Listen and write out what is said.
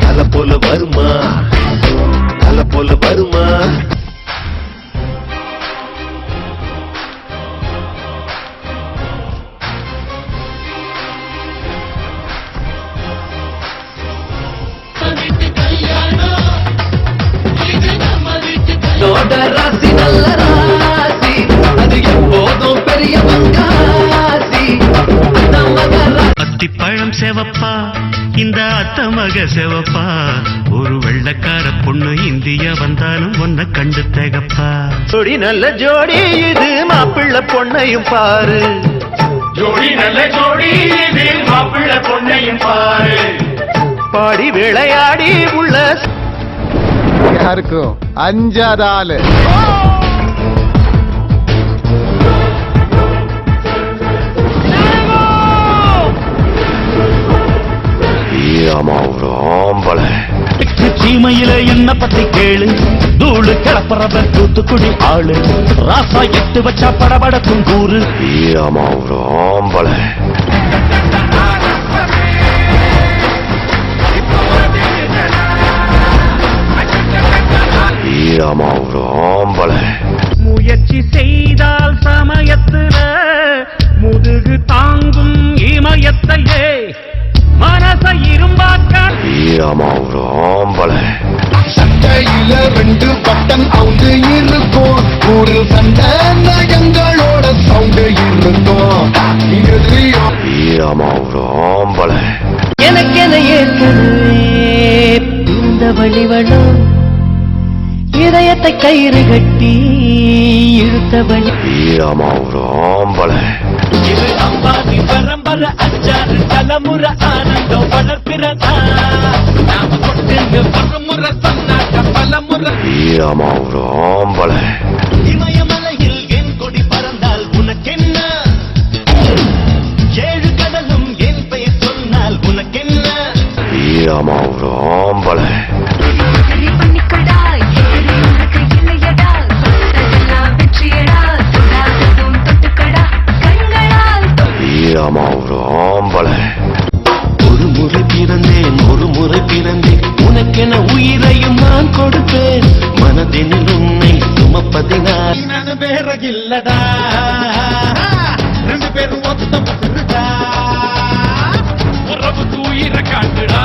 தல போல வருமா தல போல வருமா ராசி நல்ல ராசி அது எப்போதும் பெரிய பங்காசி அத்திப்பழம் செவப்பா இந்த அத்தமக செவப்பா ஒரு வெள்ளக்கார பொண்ணு இந்தியா வந்தாலும் ஒன்ன கண்டு தகப்பா ஜோடி நல்ல ஜோடி இது மாப்பிள்ள பொண்ணையும் பாரு ஜோடி நல்ல ஜோடி இது மாப்பிள்ள பொண்ணையும் பாரு பாடி விளையாடி உள்ள யாருக்கும் அஞ்சாத ஆளு சீமையில என்ன பத்தி கேளு தூளு கிளப்புறத தூத்துக்குடி ஆளு ராசா எட்டு வச்சா படபடக்கும் கூறு முயற்சி செய்தால் சமயத்துல முதுகு தாங்கும் இமயத்தையே மனசை இரும்பாக்க சட்டையில 2 பட்டன் அவுந்து இருக்கும் ஒரு சண்டை நயங்களோட சவுண்டு இருக்கும் எனக்கென ஏற்கனவே இந்த வழிவளோ இதயத்தை கயிறு கட்டி இழுத்த வழி இது அம்பாதி பரம்பர அஞ்சாறு தலைமுறை ஆனந்தம் வளர்ப்பிறதா நாம கொண்டு பரமுறை சொன்னாக்க பலமுறை இமயமலையில் என் கொடி பறந்தால் உனக்கென்ன 7 கடலும் என் பெயர் சொன்னால் உனக்கென்ன ஒரு முறை பிறந்தேன் ஒரு முறை பிறந்தேன் உனக்கென உயிரையும் நான் கொடுப்பேன் மனதினில் உன்னை சுமப்பதினால் நான் வேற இல்லடா 2 பேரும் ஒத்த உறவுக்கு உயிரை காட்டுடா